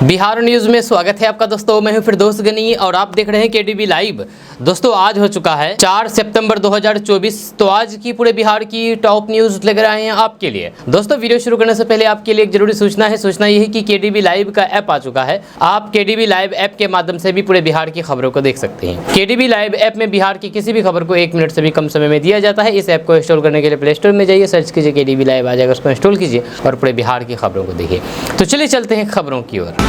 Bihar news में स्वागत है आपका दोस्तों। मैं हूं फिरदौस गनी और आप देख रहे हैं केडीबी लाइव। दोस्तों आज हो चुका है 4 सितंबर 2024। तो आज की पूरे बिहार की टॉप न्यूज लेकर आए हैं आपके लिए। दोस्तों वीडियो शुरू करने से पहले आपके लिए एक जरूरी सूचना है। सूचना यह है कि केडीबी लाइव का ऐप आ चुका है। आप केडीबी लाइव ऐप के माध्यम से भी पूरे बिहार की खबरों को देख सकते हैं। केडीबी लाइव ऐप में बिहार की किसी भी खबर को 1 मिनट से भी कम समय में दिया जाता है। इस ऐप को इंस्टॉल करने के लिए प्ले स्टोर में जाइए, सर्च कीजिए केडीबी लाइव आ जाएगा, उसको इंस्टॉल कीजिए और पूरे बिहार की खबरों को देखिए। तो चलिए चलते हैं खबरों की ओर।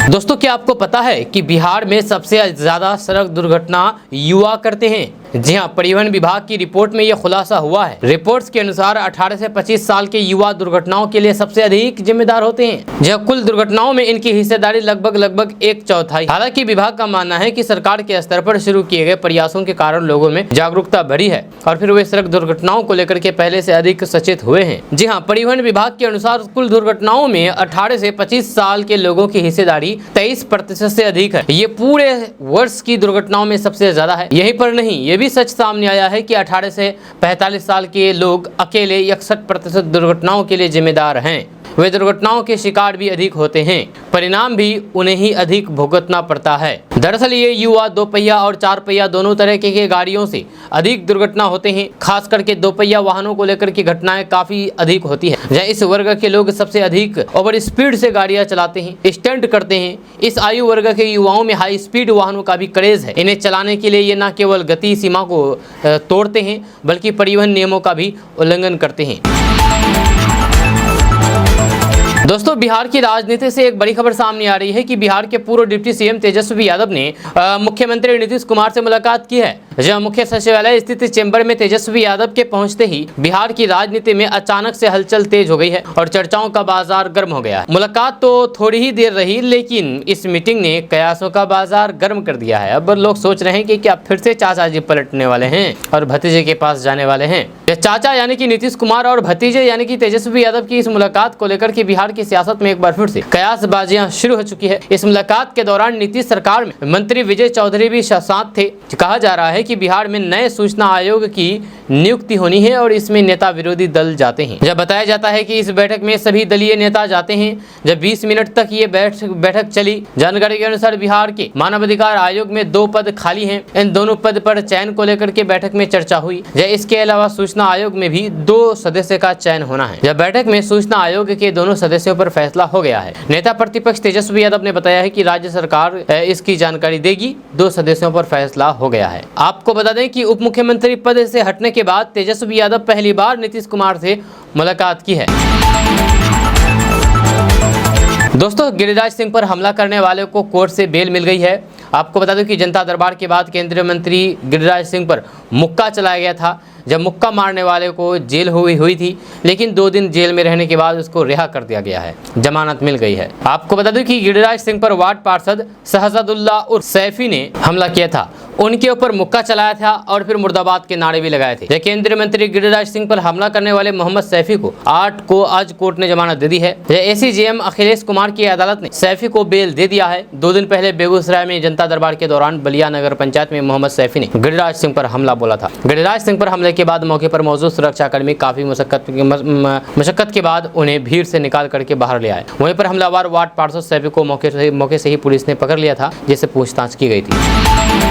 दोस्तों क्या आपको पता है कि बिहार में सबसे ज्यादा सड़क दुर्घटना युवा करते हैं? जी हाँ, परिवहन विभाग की रिपोर्ट में यह खुलासा हुआ है। रिपोर्ट्स के अनुसार 18 से 25 साल के युवा दुर्घटनाओं के लिए सबसे अधिक जिम्मेदार होते हैं। जहाँ कुल दुर्घटनाओं में इनकी हिस्सेदारी लगभग 1/4। हालांकि विभाग का मानना है कि सरकार के स्तर पर शुरू किए गए प्रयासों के कारण लोगों में जागरूकता बढ़ी है और फिर वे सड़क दुर्घटनाओं को लेकर के पहले से अधिक सचेत हुए हैं। जी हाँ, परिवहन विभाग के अनुसार कुल दुर्घटनाओं में 18 से 25 साल के लोगों की हिस्सेदारी 23% से अधिक है। ये पूरे वर्ष की दुर्घटनाओं में सबसे ज्यादा है। यहीं पर नहीं, ये भी सच सामने आया है कि 18 से 45 साल के लोग अकेले 61% दुर्घटनाओं के लिए जिम्मेदार हैं। वे दुर्घटनाओं के शिकार भी अधिक होते हैं, परिणाम भी उन्हें ही अधिक भुगतना पड़ता है। दरअसल ये युवा 2 पहिया और 4 पहिया दोनों तरह के गाड़ियों से अधिक दुर्घटना होते हैं। खास करके 2 पहिया वाहनों को लेकर की घटनाएं काफी अधिक होती है, जहाँ इस वर्ग के लोग सबसे अधिक ओवर स्पीड से गाड़ियां चलाते हैं, स्टंट करते हैं। इस आयु वर्ग के युवाओं में हाई स्पीड वाहनों का भी क्रेज है। इन्हें चलाने के लिए ये न केवल गति सीमा को तोड़ते हैं बल्कि परिवहन नियमों का भी उल्लंघन करते हैं। दोस्तों बिहार की राजनीति से एक बड़ी खबर सामने आ रही है कि बिहार के पूर्व डिप्टी सीएम तेजस्वी यादव ने मुख्यमंत्री नीतीश कुमार से मुलाकात की है। जहां मुख्य सचिवालय स्थित चेंबर में तेजस्वी यादव के पहुंचते ही बिहार की राजनीति में अचानक से हलचल तेज हो गई है और चर्चाओं का बाजार गर्म हो गया है। मुलाकात तो थोड़ी ही देर रही, लेकिन इस मीटिंग ने कयासों का बाजार गर्म कर दिया है। अब लोग सोच रहे हैं कि क्या फिर से चाचा जी पलटने वाले हैं और भतीजे के पास जाने वाले हैं। चाचा यानी कि नीतीश कुमार और भतीजे यानी कि तेजस्वी यादव की इस मुलाकात को लेकर के बिहार की सियासत में एक बार फिर से कयासबाजियां शुरू हो चुकी है। इस मुलाकात के दौरान नीतीश सरकार में मंत्री विजय चौधरी भी साथ थे। कहा जा रहा है कि बिहार में नए सूचना आयोग की नियुक्ति होनी है और इसमें नेता विरोधी दल जाते हैं। जब बताया जाता है कि इस बैठक में सभी दलीय नेता जाते हैं। जब 20 मिनट तक ये बैठक चली। जानकारी के अनुसार बिहार के मानवाधिकार आयोग में 2 पद खाली हैं। इन दोनों पद पर चयन को लेकर के बैठक में चर्चा हुई। इसके अलावा सूचना आयोग में भी 2 सदस्य का चयन होना है। जब बैठक में सूचना आयोग के दोनों सदस्यों पर फैसला हो गया है। नेता प्रतिपक्ष तेजस्वी यादव ने बताया है कि राज्य सरकार इसकी जानकारी देगी। 2 सदस्यों पर फैसला हो गया है। आपको बता दें कि उप मुख्यमंत्री पद से हटने के बाद तेजस्वी यादव पहली बार नीतीश कुमार से मुलाकात की है। दोस्तों गिरिराज सिंह पर हमला करने वाले को कोर्ट से बेल मिल गई है। आपको बता दूं कि जनता दरबार के बाद केंद्रीय मंत्री गिरिराज सिंह पर मुक्का चलाया गया था। जब मुक्का मारने वाले को जेल हुई थी, लेकिन 2 दिन जेल में रहने के बाद उसको रिहा कर दिया गया है, जमानत मिल गई है। आपको बता दूं कि गिरिराज सिंह पर वार्ड पार्षद शहजादुल्ला उर्फ सैफी ने हमला किया था। उनके ऊपर मुक्का चलाया था और फिर मुर्दाबाद के नारे भी लगाए थे। केंद्रीय मंत्री गिरिराज सिंह पर हमला करने वाले मोहम्मद सैफी को 8 को आज कोर्ट ने जमानत दे दी है। एसीजेएम अखिलेश कुमार की अदालत ने सैफी को बेल दे दिया है। 2 दिन पहले बेगूसराय में जनता दरबार के दौरान बलिया नगर पंचायत में मोहम्मद सैफी ने गिरिराज सिंह पर हमला बोला था। गिरिराज सिंह पर हमले के बाद मौके पर मौजूद सुरक्षाकर्मी काफी मशक्कत के बाद उन्हें भीड़ से निकाल करके बाहर ले आए। वहीं पर हमलावर वार्ड पार्षद सैफी को मौके से ही पुलिस ने पकड़ लिया था, जिससे पूछताछ की गई थी।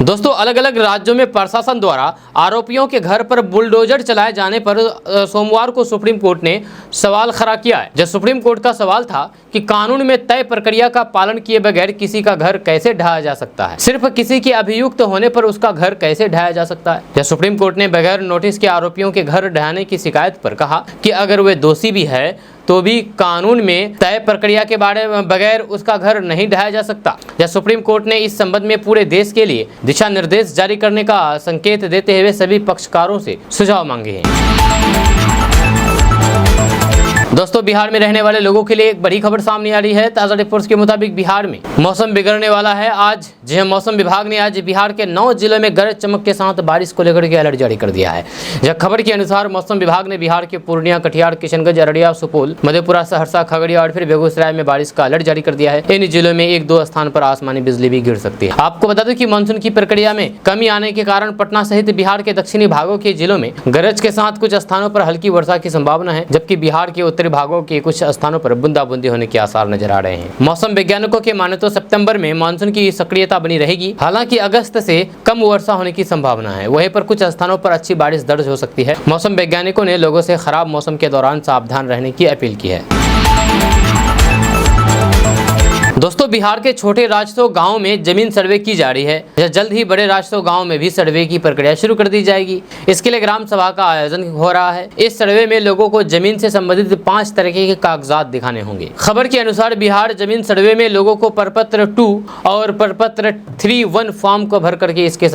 दोस्तों अलग अलग राज्यों में प्रशासन द्वारा आरोपियों के घर पर बुलडोजर चलाए जाने पर सोमवार को सुप्रीम कोर्ट ने सवाल खड़ा किया है। जब सुप्रीम कोर्ट का सवाल था कि कानून में तय प्रक्रिया का पालन किए बगैर किसी का घर कैसे ढहाया जा सकता है, सिर्फ किसी के अभियुक्त होने पर उसका घर कैसे ढहाया जा सकता है। जब सुप्रीम कोर्ट ने बगैर नोटिस के आरोपियों के घर ढहाने की शिकायत पर कहा कि अगर वे दोषी भी है तो भी कानून में तय प्रक्रिया के बारे में बगैर उसका घर नहीं ढहाया जा सकता। जब सुप्रीम कोर्ट ने इस संबंध में पूरे देश के लिए दिशा निर्देश जारी करने का संकेत देते हुए सभी पक्षकारों से सुझाव मांगे हैं। दोस्तों बिहार में रहने वाले लोगों के लिए एक बड़ी खबर सामने आ रही है। ताजा रिपोर्ट्स के मुताबिक बिहार में मौसम बिगड़ने वाला है। आज जी हां, मौसम विभाग ने आज बिहार के 9 जिलों में गरज चमक के साथ बारिश को लेकर के अलर्ट जारी कर दिया है। यह खबर के अनुसार मौसम विभाग ने बिहार के पूर्णिया, कटिहार, किशनगंज, अररिया, सुपौल, मधेपुरा, सहरसा, खगड़िया और फिर बेगूसराय में बारिश का अलर्ट जारी कर दिया है। इन जिलों में 1-2 स्थान पर आसमानी बिजली भी गिर सकती है। आपको बता दें कि मानसून की प्रक्रिया में कमी आने के कारण पटना सहित बिहार के दक्षिणी भागों के जिलों में गरज के साथ कुछ स्थानों पर हल्की वर्षा की संभावना है, जबकि बिहार के उत्तरी भागों के कुछ स्थानों पर बूंदाबूंदी होने के आसार नजर आ रहे हैं। मौसम वैज्ञानिकों के माने तो सितंबर में मानसून की सक्रियता बनी रहेगी। हालांकि अगस्त से कम वर्षा होने की संभावना है। वहीं पर कुछ स्थानों पर अच्छी बारिश दर्ज हो सकती है। मौसम वैज्ञानिकों ने लोगों से खराब मौसम के दौरान सावधान रहने की अपील की है। दोस्तों बिहार के छोटे राजस्व गांव में जमीन सर्वे की जा रही है। जल्द ही बड़े राजस्व गांव में भी सर्वे की प्रक्रिया शुरू कर दी जाएगी। इसके लिए ग्राम सभा का आयोजन हो रहा है। इस सर्वे में लोगों को जमीन से संबंधित 5 तरह के कागजात दिखाने होंगे। खबर के अनुसार बिहार जमीन सर्वे में लोगों को प्रपत्र 2 और प्रपत्र 3-1 फॉर्म को भर करके उसके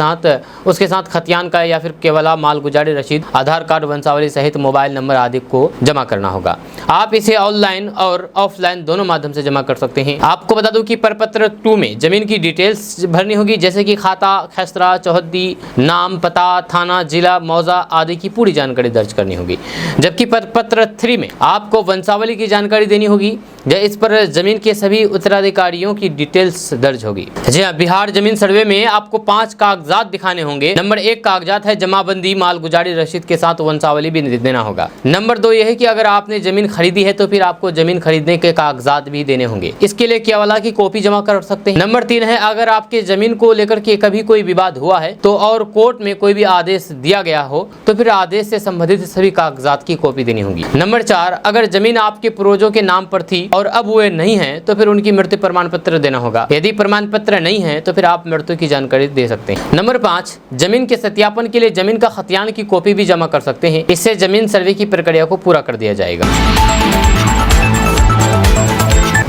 साथ खतियान का या फिर केवला मालगुजारी रसीद, आधार कार्ड, वंशावली सहित मोबाइल नंबर आदि को जमा करना होगा। आप इसे ऑनलाइन और ऑफलाइन दोनों माध्यम से जमा कर सकते हैं। आपको बता दूं कि प्रपत्र 2 में जमीन की डिटेल्स भरनी होगी, जैसे कि खाता, खसरा, चौहद्दी, नाम, पता, थाना, जिला, मौजा आदि की पूरी जानकारी दर्ज करनी होगी। जबकि प्रपत्र 3 में आपको वंशावली की जानकारी देनी होगी। इस पर जमीन के सभी उत्तराधिकारियों की डिटेल्स दर्ज होगी। जी हाँ, बिहार जमीन सर्वे में आपको 5 कागजात दिखाने होंगे। नंबर 1 कागजात है जमाबंदी, मालगुजारी रसीद के साथ वंशावली भी देना होगा। नंबर 2 यह है कि अगर आपने जमीन खरीदी है तो फिर आपको जमीन खरीदने के कागजात भी देने होंगे। इसके लिए केवला की कॉपी जमा कर सकते हैं। नंबर 3 है अगर आपके जमीन को लेकर के कभी कोई विवाद हुआ है तो और कोर्ट में कोई भी आदेश दिया गया हो तो फिर आदेश से संबंधित सभी कागजात की कॉपी देनी होगी। नंबर 4 अगर जमीन आपके पूर्वजों के नाम पर थी और अब वो नहीं है तो फिर उनकी मृत्यु प्रमाण पत्र देना होगा। यदि प्रमाण पत्र नहीं है तो फिर आप मृत्यु की जानकारी दे सकते हैं। नंबर 5 जमीन के सत्यापन के लिए जमीन का खतियान की कॉपी भी जमा कर सकते हैं। इससे जमीन सर्वे की प्रक्रिया को पूरा कर दिया जाएगा।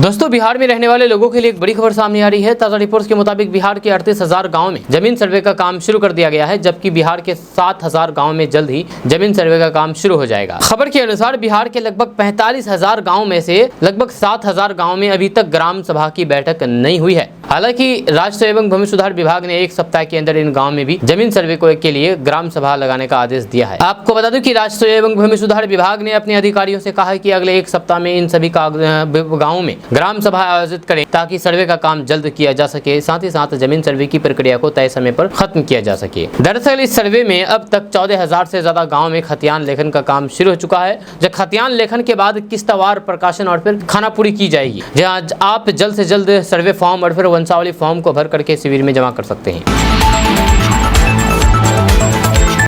दोस्तों बिहार में रहने वाले लोगों के लिए एक बड़ी खबर सामने आ रही है। ताजा रिपोर्ट्स के मुताबिक बिहार के 38,000 गाँव में जमीन सर्वे का काम शुरू कर दिया गया है, जबकि बिहार के 7,000 गाँव में जल्द ही जमीन सर्वे का काम शुरू हो जाएगा। खबर के अनुसार बिहार के लगभग 45,000 गाँव में से लगभग 7,000 गाँव में अभी तक ग्राम सभा की बैठक नहीं हुई है। हालांकि राजस्व एवं भूमि सुधार विभाग ने 1 सप्ताह के अंदर इन गाँव में भी जमीन सर्वे के लिए ग्राम सभा लगाने का आदेश दिया है। आपको बता दूं कि राजस्व एवं भूमि सुधार विभाग ने अपने अधिकारियों से कहा है कि अगले 1 सप्ताह में इन सभी गाँवों में ग्राम सभा आयोजित करें ताकि सर्वे का काम जल्द किया जा सके। साथ ही साथ जमीन सर्वे की प्रक्रिया को तय समय पर खत्म किया जा सके। दरअसल इस सर्वे में अब तक 14,000 से ज्यादा गाँव में खतियान लेखन का काम शुरू हो चुका है। जब खतियान लेखन के बाद किस्तवार प्रकाशन और फिर खानापुरी की जाएगी, जहाँ आप जल्द से जल्द सर्वे फॉर्म और फिर वंशावली फॉर्म को भर करके शिविर में जमा कर सकते हैं।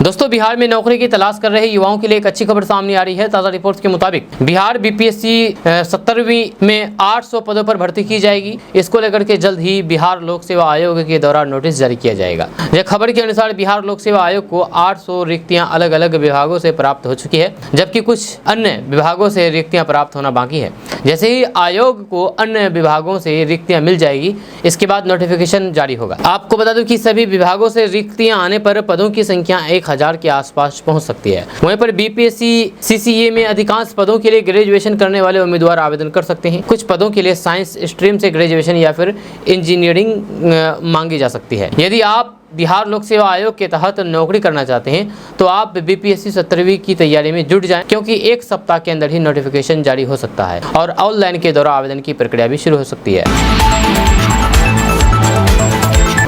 दोस्तों बिहार में नौकरी की तलाश कर रहे युवाओं के लिए एक अच्छी खबर सामने आ रही है। ताजा रिपोर्ट्स के मुताबिक बिहार बीपीएससी 17वीं में 800 पदों पर भर्ती की जाएगी। इसको लेकर के जल्द ही बिहार लोक सेवा आयोग के द्वारा नोटिस जारी किया जाएगा। यह खबर के अनुसार बिहार लोक सेवा आयोग को 800 रिक्तियां अलग अलग विभागों से प्राप्त हो चुकी है, जबकि कुछ अन्य विभागों से रिक्तियां प्राप्त होना बाकी है। जैसे ही आयोग को अन्य विभागों से रिक्तियां मिल जाएगी, इसके बाद नोटिफिकेशन जारी होगा। आपको बता दूं कि सभी विभागों से रिक्तियां आने पर पदों की संख्या 1000 के आसपास पहुंच सकती है। वहीं पर बीपीएससी सीसीए में अधिकांश पदों के लिए ग्रेजुएशन करने वाले उम्मीदवार आवेदन कर सकते हैं। कुछ पदों के लिए साइंस स्ट्रीम से ग्रेजुएशन या फिर इंजीनियरिंग मांगी जा सकती है। यदि आप बिहार लोक सेवा आयोग के तहत नौकरी करना चाहते हैं तो आप बीपीएससी 17वीं की तैयारी में जुट जाएं, क्योंकि 1 सप्ताह के अंदर ही नोटिफिकेशन जारी हो सकता है और ऑनलाइन के द्वारा आवेदन की प्रक्रिया भी शुरू हो सकती है।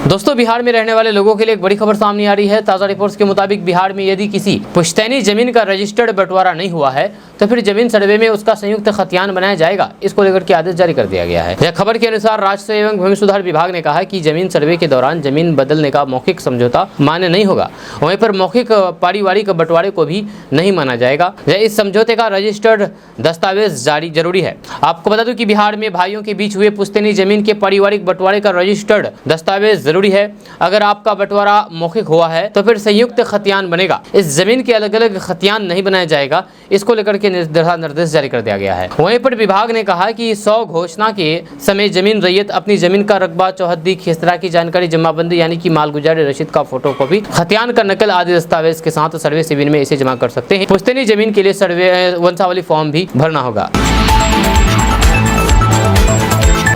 दोस्तों बिहार में रहने वाले लोगों के लिए एक बड़ी खबर सामने आ रही है। ताजा रिपोर्ट्स के मुताबिक बिहार में यदि किसी पुश्तैनी जमीन का रजिस्टर्ड बंटवारा नहीं हुआ है तो फिर जमीन सर्वे में उसका संयुक्त खतियान बनाया जाएगा। इसको लेकर के आदेश जारी कर दिया गया है। यह खबर के अनुसार राजस्व एवं भूमि सुधार विभाग ने कहा कि जमीन सर्वे के दौरान जमीन बदलने का मौखिक समझौता मान्य नहीं होगा। वहीं पर मौखिक पारिवारिक बंटवारे को भी नहीं माना जाएगा। इस समझौते का रजिस्टर्ड दस्तावेज जारी जरूरी है। आपको बता दूं कि बिहार में भाइयों के बीच हुए पुश्तैनी जमीन के पारिवारिक बंटवारे का रजिस्टर्ड दस्तावेज जरूरी जरूरी है। अगर आपका बंटवारा मौखिक हुआ है तो फिर संयुक्त खतियान बनेगा। इस जमीन के अलग अलग खतियान नहीं बनाया जाएगा, इसको लेकर के निर्देश जारी कर दिया गया है। वहीं पर विभाग ने कहा कि 100 घोषणा के समय जमीन रैयत अपनी जमीन का रकबा, चौहद्दी, खेसरा की जानकारी, जमाबंदी यानी कि मालगुजारी रसीद का फोटोकॉपी, खतियान का नकल आदि दस्तावेज के साथ सर्वे शिविर में इसे जमा कर सकते हैं। पुश्तैनी जमीन के लिए सर्वे वंशावली फॉर्म भी भरना होगा।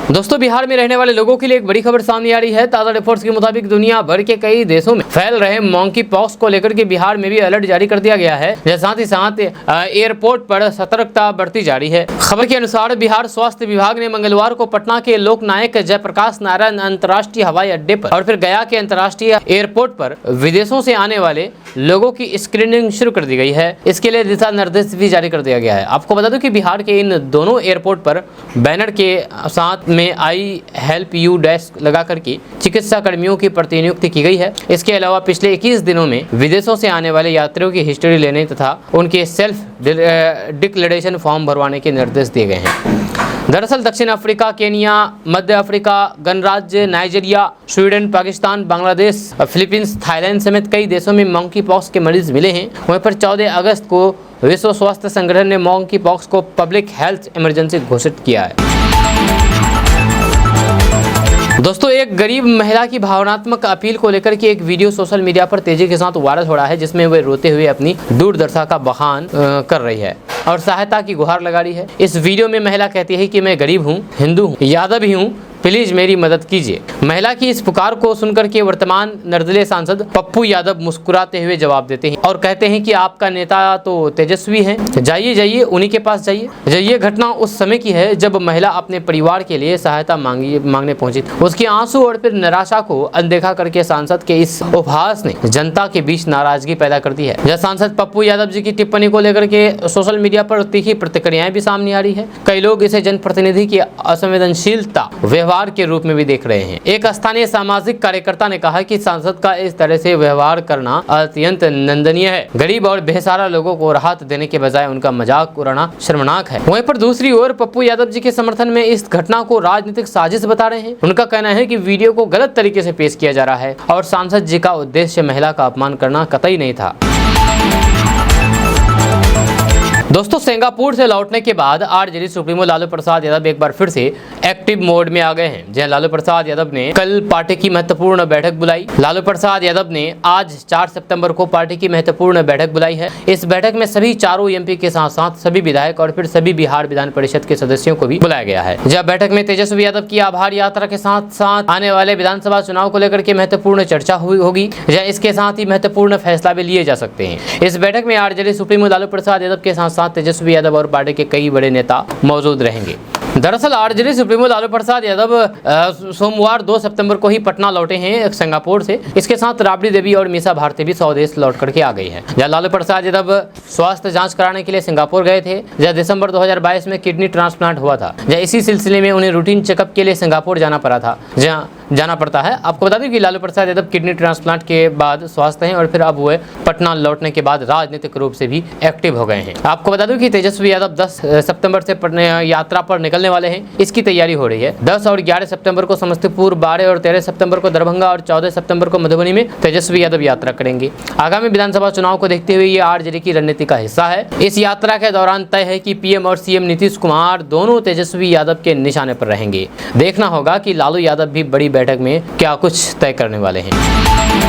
दोस्तों, बिहार में रहने वाले लोगों के लिए एक बड़ी खबर सामने आ रही है। ताज़ा रिपोर्ट्स के मुताबिक दुनिया भर के कई देशों में फैल रहे मंकी पॉक्स को लेकर के बिहार में भी अलर्ट जारी कर दिया गया है। साथ ही साथ एयरपोर्ट पर सतर्कता बढ़ती जा रही है। खबर के अनुसार बिहार स्वास्थ्य विभाग ने मंगलवार को पटना के लोकनायक जयप्रकाश नारायण अंतर्राष्ट्रीय हवाई अड्डे पर और फिर गया के अंतर्राष्ट्रीय एयरपोर्ट पर विदेशों से आने वाले लोगों की स्क्रीनिंग शुरू कर दी गई है। इसके लिए दिशा निर्देश भी जारी कर दिया गया है। आपको बता दूं कि बिहार के इन दोनों एयरपोर्ट पर बैनर के साथ में आई हेल्प यू डेस्क लगा करके चिकित्सा कर्मियों की प्रतिनियुक्ति की गई है। इसके अलावा पिछले 21 दिनों में विदेशों से आने वाले यात्रियों की हिस्ट्री लेने तथा उनके सेल्फ डिक्लेरेशन फॉर्म भरवाने के निर्देश दिए गए हैं। दरअसल दक्षिण अफ्रीका, केनिया, मध्य अफ्रीका, गणराज्य, Nigeria, Sweden, Pakistan, Bangladesh, Philippines, Thailand समेत कई देशों में मंकी पॉक्स के मरीज मिले हैं। वहीं पर 14 अगस्त को विश्व स्वास्थ्य संगठन ने मंकी पॉक्स को पब्लिक हेल्थ इमरजेंसी घोषित किया है। दोस्तों, एक गरीब महिला की भावनात्मक अपील को लेकर के एक वीडियो सोशल मीडिया पर तेजी के साथ वायरल हो रहा है, जिसमें वे रोते हुए अपनी दुर्दशा का बखान कर रही है और सहायता की गुहार लगा रही है। इस वीडियो में महिला कहती है कि मैं गरीब हूँ, हिंदू हूँ, यादव भी हूँ, प्लीज मेरी मदद कीजिए। महिला की इस पुकार को सुनकर के वर्तमान निर्दलीय सांसद पप्पू यादव मुस्कुराते हुए जवाब देते हैं और कहते हैं कि आपका नेता तो तेजस्वी है, जाइए जाइए उन्हीं के पास जाइए। ये घटना उस समय की है जब महिला अपने परिवार के लिए सहायता मांगने पहुंची। उसके आंसू और फिर निराशा को अनदेखा करके सांसद के इस उपहास ने जनता के बीच नाराजगी पैदा कर दी है। यह सांसद पप्पू यादव जी की टिप्पणी को लेकर के सोशल मीडिया पर तीखी प्रतिक्रियाएं भी सामने आ रही है। कई लोग इसे जनप्रतिनिधि की असंवेदनशीलता व्यवहार के रूप में भी देख रहे हैं। एक स्थानीय सामाजिक कार्यकर्ता ने कहा कि सांसद का इस तरह से व्यवहार करना अत्यंत निंदनीय है। गरीब और बेसहारा लोगों को राहत देने के बजाय उनका मजाक उड़ाना शर्मनाक है। वहीं पर दूसरी ओर पप्पू यादव जी के समर्थन में इस घटना को राजनीतिक साजिश बता रहे हैं। उनका कहना है कि वीडियो को गलत तरीके से पेश किया जा रहा है और सांसद जी का उद्देश्य महिला का अपमान करना कतई नहीं था। दोस्तों, सिंगापुर से लौटने के बाद आरजेडी सुप्रीमो लालू प्रसाद यादव एक बार फिर से एक्टिव मोड में आ गए हैं। जहां लालू प्रसाद यादव ने कल पार्टी की महत्वपूर्ण बैठक बुलाई। लालू प्रसाद यादव ने आज 4 सितंबर को पार्टी की महत्वपूर्ण बैठक बुलाई है। इस बैठक में सभी चारों एमपी के साथ साथ सभी विधायक और फिर सभी बिहार विधान परिषद के सदस्यों को भी बुलाया गया है। जब बैठक में तेजस्वी यादव की आभार यात्रा के साथ साथ आने वाले विधानसभा चुनाव को लेकर के महत्वपूर्ण चर्चा होगी। इसके साथ ही महत्वपूर्ण फैसला भी लिए जा सकते हैं। इस बैठक में आरजेडी सुप्रीमो लालू प्रसाद यादव के साथ तेजस्वी यादव और पार्टी के कई बड़े नेता मौजूद रहेंगे। दरअसल आरजेडी सुप्रीमो लालू प्रसाद यादव सोमवार 2 सितंबर को ही पटना लौटे हैं सिंगापुर से। इसके साथ राबड़ी देवी और मीसा भारती भी स्वदेश लौट करके आ गई है। जहाँ लालू प्रसाद यादव स्वास्थ्य जांच कराने के लिए सिंगापुर गए थे। जहाँ दिसंबर 2022 में किडनी ट्रांसप्लांट हुआ था। जहाँ इसी सिलसिले में उन्हें रूटीन चेकअप के लिए सिंगापुर जाना पड़ता है। आपको बता दें कि लालू प्रसाद यादव किडनी ट्रांसप्लांट के बाद स्वस्थ हैं और फिर अब वो पटना लौटने के बाद राजनीतिक रूप से भी एक्टिव हो गए हैं। आपको बता दूं कि तेजस्वी यादव 10 सितंबर से यात्रा पर निकलने वाले हैं। इसकी तैयारी हो रही है। 10 और 11 सितंबर को समस्तीपुर, 12 और 13 सितंबर को दरभंगा और 14 सितंबर को मधुबनी में तेजस्वी यादव यात्रा करेंगे। आगामी विधानसभा चुनाव को देखते हुए ये आरजेडी की रणनीति का हिस्सा है। इस यात्रा के दौरान तय है कि पीएम और सीएम नीतीश कुमार दोनों तेजस्वी यादव के निशाने पर रहेंगे। देखना होगा कि लालू यादव भी बड़ी बैठक में क्या कुछ तय करने वाले हैं।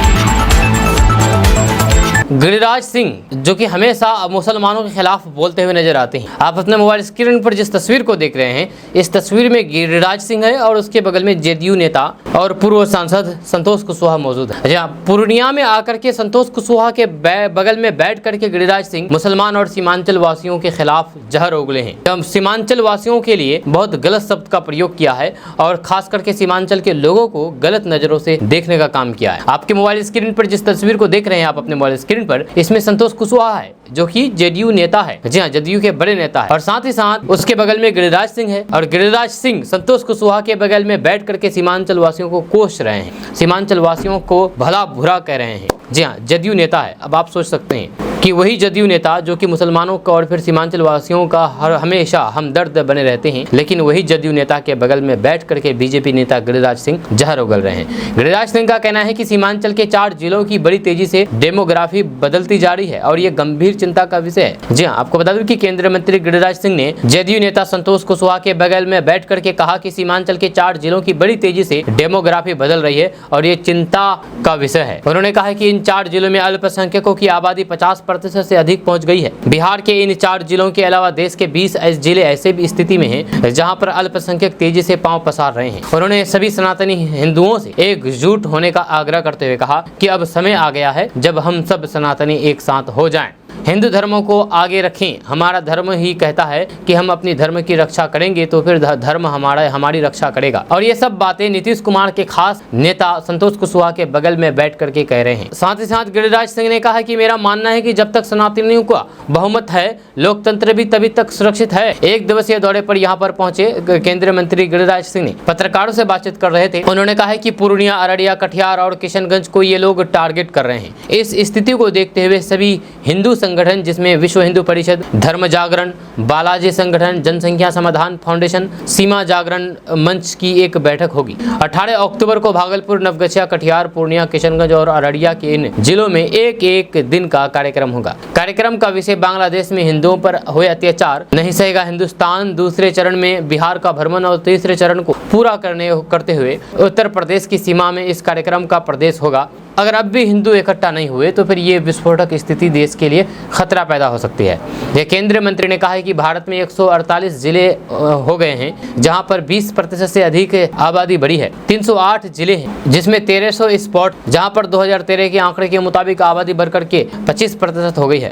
गिरिराज सिंह जो कि हमेशा मुसलमानों के खिलाफ बोलते हुए नजर आते हैं। आप अपने मोबाइल स्क्रीन पर जिस तस्वीर को देख रहे हैं, इस तस्वीर में गिरिराज सिंह है और उसके बगल में जेडीयू नेता और पूर्व सांसद संतोष कुशवाहा मौजूद है। जहाँ पूर्णिया में आकर के संतोष कुशवाहा के बगल में बैठ करके गिरिराज सिंह मुसलमान और सीमांचल वासियों के खिलाफ जहर उगले हैं। सीमांचल वासियों के लिए बहुत गलत शब्द का प्रयोग किया है और खास करके सीमांचल के लोगों को गलत नजरों से देखने का काम किया है। आपके मोबाइल स्क्रीन पर जिस तस्वीर को देख रहे हैं आप अपने मोबाइल स्क्रीन पर, इसमें संतोष कुशवाहा है जो कि जेडीयू नेता है। जी हाँ, जेडीयू के बड़े नेता है और साथ ही साथ उसके बगल में गिरिराज सिंह है और गिरिराज सिंह संतोष कुशवाहा के बगल में बैठ करके सीमांचल वासियों को कोस रहे हैं, सीमांचल वासियों को भला बुरा कह रहे हैं। जी हाँ, जेडीयू नेता है। अब आप सोच सकते हैं कि वही जदयू नेता जो कि मुसलमानों का और फिर सीमांचल वासियों का हमेशा हमदर्द बने रहते हैं, लेकिन वही जदयू नेता के बगल में बैठ करके बीजेपी नेता गिरिराज सिंह जहर उगल रहे हैं। गिरिराज सिंह का कहना है कि सीमांचल के 4 जिलों की बड़ी तेजी से डेमोग्राफी बदलती जा रही है और ये गंभीर चिंता का विषय है। जी हाँ, आपको बता दूं कि केंद्रीय मंत्री गिरिराज सिंह ने जदयू नेता संतोष कुशवाहा के बगल में बैठ करके कहा कि सीमांचल के 4 जिलों की बड़ी तेजी से डेमोग्राफी बदल रही है और ये चिंता का विषय है। उन्होंने कहा कि इन 4 जिलों में अल्पसंख्यकों की आबादी 50% से अधिक पहुंच गई है। बिहार के इन 4 जिलों के अलावा देश के 20 जिले ऐसे भी स्थिति में हैं जहां पर अल्पसंख्यक तेजी से पांव पसार रहे हैं। उन्होंने सभी सनातनी हिंदुओं से एकजुट होने का आग्रह करते हुए कहा कि अब समय आ गया है जब हम सब सनातनी एक साथ हो जाएं। हिंदू धर्मों को आगे रखें। हमारा धर्म ही कहता है कि हम अपनी धर्म की रक्षा करेंगे तो फिर धर्म हमारी रक्षा करेगा। और ये सब बातें नीतीश कुमार के खास नेता संतोष कुशवाहा के बगल में बैठ करके कह रहे हैं। साथ ही साथ गिरिराज सिंह ने कहा कि मेरा मानना है कि जब तक सनातनियों का बहुमत है, लोकतंत्र भी तभी तक सुरक्षित है। एक दिवसीय दौरे पर यहाँ पर पहुंचे केंद्रीय मंत्री गिरिराज सिंह ने पत्रकारों से बातचीत कर रहे थे। उन्होंने कहा कि पूर्णिया, अररिया, कटिहार और किशनगंज को ये लोग टारगेट कर रहे हैं। इस स्थिति को देखते हुए सभी हिंदू संगठन जिसमें विश्व हिंदू परिषद, धर्म जागरण, बालाजी संगठन, जनसंख्या समाधान फाउंडेशन, सीमा जागरण मंच की एक बैठक होगी। 18 अक्टूबर को भागलपुर, नवगछिया, कटिहार, पूर्णिया, किशनगंज और अररिया के इन जिलों में एक दिन का कार्यक्रम होगा। कार्यक्रम का विषय बांग्लादेश में हिंदुओं पर हुए अत्याचार नहीं सहेगा हिंदुस्तान। दूसरे चरण में बिहार का भ्रमण और तीसरे चरण को पूरा करते हुए उत्तर प्रदेश की सीमा में इस कार्यक्रम का प्रदेश होगा। अगर अब भी हिंदू इकट्ठा नहीं हुए तो फिर ये विस्फोटक स्थिति देश के लिए खतरा पैदा हो सकती है। यह केंद्रीय मंत्री ने कहा है कि भारत में 148 जिले हो गए हैं जहां पर 20% से अधिक आबादी बढ़ी है। 308 जिले हैं जिसमें 1300 स्पॉट, जहां पर 2013 के आंकड़े के मुताबिक आबादी बढ़कर के 25% हो गई है।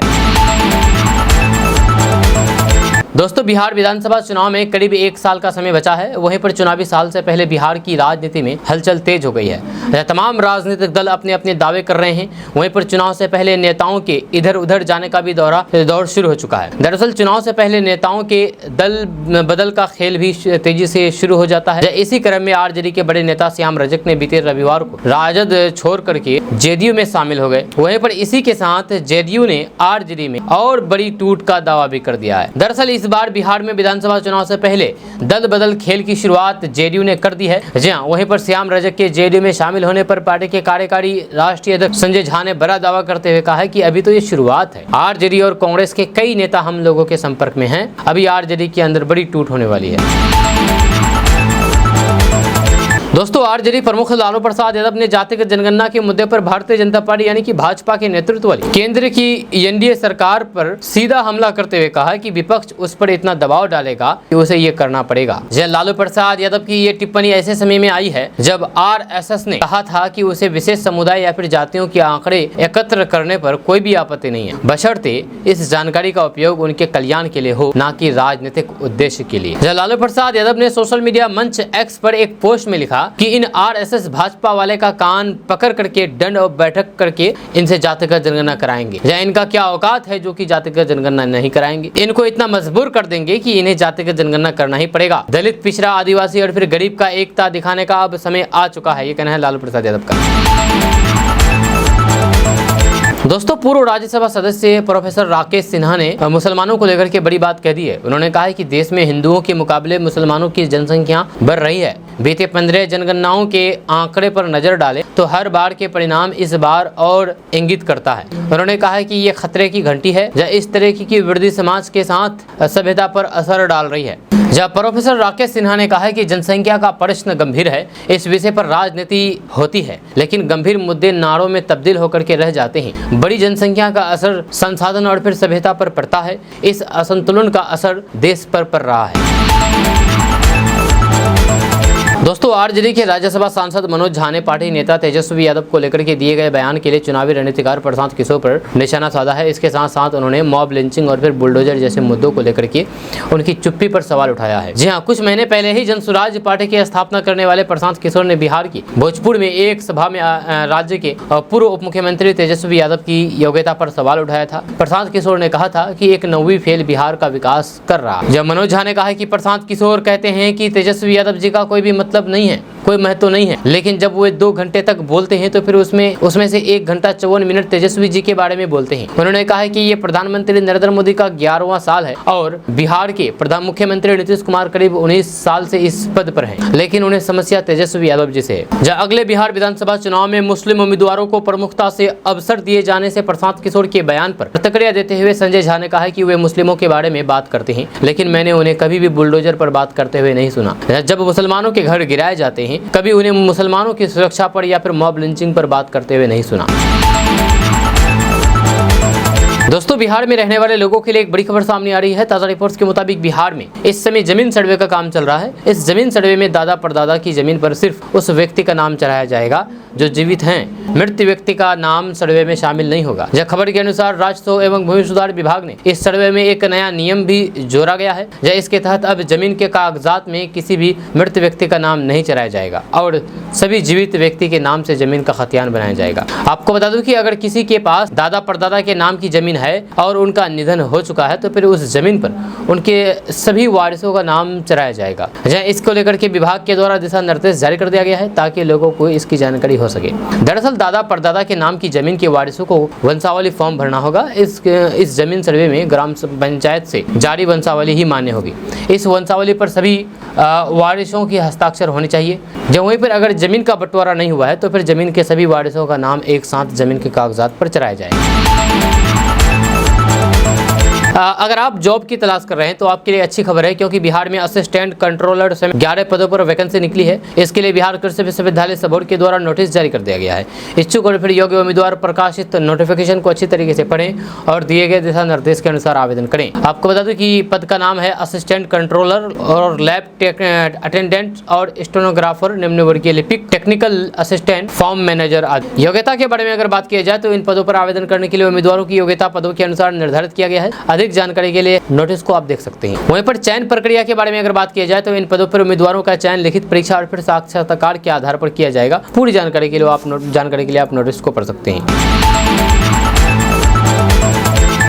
दोस्तों, बिहार विधानसभा चुनाव में करीब 1 साल का समय बचा है। वहीं पर चुनावी साल से पहले बिहार की राजनीति में हलचल तेज हो गई है। तमाम राजनीतिक दल अपने अपने दावे कर रहे हैं। वहीं पर चुनाव से पहले नेताओं के इधर उधर जाने का भी दौर शुरू हो चुका है। दरअसल चुनाव से पहले नेताओं के दल बदल का खेल भी तेजी से शुरू हो जाता है। इसी क्रम में आरजेडी के बड़े नेता श्याम रजक ने बीते रविवार को राजद छोड़ करके जेडीयू में शामिल हो गए। वहीं पर इसी के साथ जेडीयू ने आरजेडी में और बड़ी टूट का दावा भी कर दिया है। दरअसल इस बार बिहार में विधानसभा चुनाव से पहले दल बदल खेल की शुरुआत जेडीयू ने कर दी है। जी हां, वहीं पर श्याम रजक के जेडीयू में शामिल होने पर पार्टी के कार्यकारी राष्ट्रीय अध्यक्ष संजय झा ने बड़ा दावा करते हुए कहा है कि अभी तो ये शुरुआत है। आरजेडी और कांग्रेस के कई नेता हम लोगों के संपर्क में हैं। अभी आरजेडी के अंदर बड़ी टूट होने वाली है। दोस्तों, आरजेडी प्रमुख लालू प्रसाद यादव ने जातिगत जनगणना के मुद्दे पर भारतीय जनता पार्टी यानी कि भाजपा के नेतृत्व वाली केंद्र की एनडीए सरकार पर सीधा हमला करते हुए कहा कि विपक्ष उस पर इतना दबाव डालेगा कि उसे ये करना पड़ेगा। लालू प्रसाद यादव की ये टिप्पणी ऐसे समय में आई है जब आरएसएस ने कहा था कि उसे विशेष समुदाय या फिर जातियों के आंकड़े एकत्र करने पर कोई भी आपत्ति नहीं है, बशर्ते इस जानकारी का उपयोग उनके कल्याण के लिए हो, न कि राजनीतिक उद्देश्य के लिए। लालू प्रसाद यादव ने सोशल मीडिया मंच एक्स पर एक पोस्ट में लिखा कि इन आरएसएस भाजपा वाले का कान पकड़ करके दंड और बैठक करके इनसे जातिगत जनगणना कराएंगे। या इनका क्या औकात है जो कि जातिगत जनगणना नहीं कराएंगे। इनको इतना मजबूर कर देंगे कि इन्हें जातिगत जनगणना करना ही पड़ेगा। दलित, पिछड़ा, आदिवासी और फिर गरीब का एकता दिखाने का अब समय आ चुका है, ये कहना है लालू प्रसाद यादव का। दोस्तों, पूर्व राज्यसभा सदस्य प्रोफेसर राकेश सिन्हा ने मुसलमानों को लेकर के बड़ी बात कह दी है। उन्होंने कहा है कि देश में हिंदुओं के मुकाबले मुसलमानों की जनसंख्या बढ़ रही है। बीते 15 जनगणनाओं के आंकड़े पर नजर डालें तो हर बार के परिणाम इस बार और इंगित करता है। उन्होंने कहा है कि ये खतरे की घंटी है जो इस तरह की वृद्धि समाज के साथ सभ्यता पर असर डाल रही है। जब प्रोफेसर राकेश सिन्हा ने कहा है कि जनसंख्या का प्रश्न गंभीर है, इस विषय पर राजनीति होती है लेकिन गंभीर मुद्दे नारों में तब्दील होकर के रह जाते हैं। बड़ी जनसंख्या का असर संसाधन और फिर सभ्यता पर पड़ता है। इस असंतुलन का असर देश पर पड़ रहा है। दोस्तों, आरजेडी के राज्यसभा सांसद मनोज झा ने पार्टी नेता तेजस्वी यादव को लेकर के दिए गए बयान के लिए चुनावी रणनीतिकार प्रशांत किशोर पर निशाना साधा है। इसके साथ साथ उन्होंने मॉब लिंचिंग और फिर बुलडोजर जैसे मुद्दों को लेकर के उनकी चुप्पी पर सवाल उठाया है। जी हां, कुछ महीने पहले ही जनसुराज पार्टी की स्थापना करने वाले प्रशांत किशोर ने बिहार की भोजपुर में एक सभा में राज्य के पूर्व उप मुख्यमंत्री तेजस्वी यादव की योग्यता पर सवाल उठाया था। प्रशांत किशोर ने कहा था कि एक 9वीं फेल बिहार का विकास कर रहा है। जब मनोज झा ने कहा कि प्रशांत किशोर कहते हैं कि तेजस्वी यादव जी का कोई भी मतलब नहीं है, कोई महत्व नहीं है, लेकिन जब वो 2 घंटे तक बोलते हैं तो फिर उसमें से 1 घंटा 54 मिनट तेजस्वी जी के बारे में बोलते हैं। उन्होंने कहा है कि ये प्रधानमंत्री नरेंद्र मोदी का 11वां साल है और बिहार के मुख्यमंत्री नीतीश कुमार करीब 19 साल से इस पद पर हैं, लेकिन उन्हें समस्या तेजस्वी यादव जी से है। जब अगले बिहार विधानसभा चुनाव में मुस्लिम उम्मीदवारों को प्रमुखता से अवसर दिए जाने से प्रशांत किशोर के बयान पर प्रतिक्रिया देते हुए संजय झा ने कहा है कि वे मुस्लिमों के बारे में बात करते हैं, लेकिन मैंने उन्हें कभी भी बुलडोजर पर बात करते हुए नहीं सुना। जब मुसलमानों के घर गिराए जाते हैं, कभी उन्हें मुसलमानों की सुरक्षा पर या फिर मॉब लिंचिंग पर बात करते हुए नहीं सुना। दोस्तों, बिहार में रहने वाले लोगों के लिए एक बड़ी खबर सामने आ रही है। ताजा रिपोर्ट्स के मुताबिक बिहार में इस समय जमीन सर्वे का काम चल रहा है। इस जमीन सर्वे में दादा परदादा की जमीन पर सिर्फ उस व्यक्ति का नाम चढ़ाया जाएगा जो जीवित हैं। मृत व्यक्ति का नाम सर्वे में शामिल नहीं होगा। यह खबर के अनुसार राजस्व एवं भूमि सुधार विभाग ने इस सर्वे में एक नया नियम भी जोड़ा गया है। इसके तहत अब जमीन के कागजात में किसी भी मृत व्यक्ति का नाम नहीं चढ़ाया जाएगा और सभी जीवित व्यक्ति के नाम से जमीन का खतियान बनाया जाएगा। आपको बता दूं कि अगर किसी के पास दादा परदादा के नाम की जमीन है और उनका निधन हो चुका है तो फिर उस जमीन पर उनके सभी वारिसों का नाम चढ़ाया जाएगा। इसको लेकर के विभाग के द्वारा दिशा निर्देश जारी कर दिया गया है ताकि लोगों को इसकी जानकारी हो सके। दरअसल दादा परदादा के नाम की जमीन के वारिसों को वंशावली फॉर्म भरना होगा। इस जमीन सर्वे में ग्राम पंचायत से जारी वंशावली ही मान्य होगी। इस वंशावली पर सभी वारिसों की हस्ताक्षर होने चाहिए। जब वहीं पर अगर जमीन का बंटवारा नहीं हुआ है तो फिर जमीन के सभी वारिसों का नाम एक साथ जमीन के कागजात पर चढ़ाया जाएगा। अगर आप जॉब की तलाश कर रहे हैं तो आपके लिए अच्छी खबर है, क्योंकि बिहार में असिस्टेंट कंट्रोलर समेत 11 पदों पर वैकेंसी निकली है। इसके लिए बिहार कृषि विश्वविद्यालय सबोर्ड के द्वारा नोटिस जारी कर दिया गया है। इच्छुक और फिर योग्य उम्मीदवार प्रकाशित नोटिफिकेशन को अच्छी तरीके से पढ़ें और दिए गए दिशा निर्देश के अनुसार आवेदन करें। आपको बता दूं कि पद का नाम है असिस्टेंट कंट्रोलर और लैब अटेंडेंट और स्टेनोग्राफर, निम्न वर्गीय लिपिक, टेक्निकल असिस्टेंट, फॉर्म मैनेजर आदि। योग्यता के बारे में अगर बात की जाए तो इन पदों पर आवेदन करने के लिए उम्मीदवारों की योग्यता पदों के अनुसार निर्धारित किया गया है। अधिक जानकारी के लिए नोटिस को आप देख सकते हैं। वहीं पर चयन प्रक्रिया के बारे में अगर बात की जाए तो इन पदों पर उम्मीदवारों का चयन लिखित परीक्षा और फिर साक्षात्कार के आधार पर किया जाएगा। पूरी जानकारी के लिए आप नोटिस को पढ़ सकते हैं।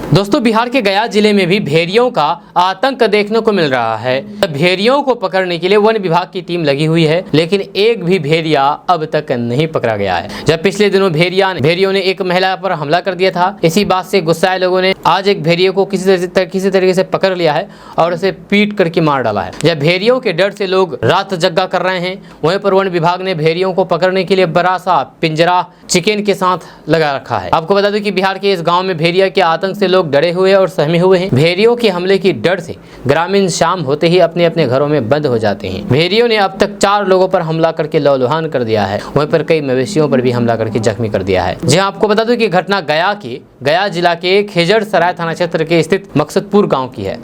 दोस्तों, बिहार के गया जिले में भी भेड़ियों का आतंक देखने को मिल रहा है। भेड़ियों को पकड़ने के लिए वन विभाग की टीम लगी हुई है, लेकिन एक भी भेड़िया अब तक नहीं पकड़ा गया है। जब पिछले दिनों भेड़ियों ने एक महिला पर हमला कर दिया था, इसी बात से गुस्साए लोगों ने आज एक भेड़िए को किसी तरीके से पकड़ लिया है और उसे पीट करके मार डाला है। जब भेड़ियों के डर से लोग रात जग्गा कर रहे हैं, वहीं पर वन विभाग ने भेड़ियों को पकड़ने के लिए बड़ा सा पिंजरा चिकन के साथ लगा रखा है। आपको बता दूं कि बिहार के इस गाँव में भेड़िया के आतंक से लोग डरे हुए और सहमे हुए हैं। भेड़ियों के हमले की डर से ग्रामीण शाम होते ही अपने अपने घरों में बंद हो जाते हैं। भेड़ियों ने अब तक 4 लोगों पर हमला करके लौलुहान कर दिया है। वहीं पर कई मवेशियों पर भी हमला करके जख्मी कर दिया है। जी आपको बता दूं कि घटना गया जिला के खेजड़ सराय थाना क्षेत्र के स्थित मकसदपुर गाँव की है।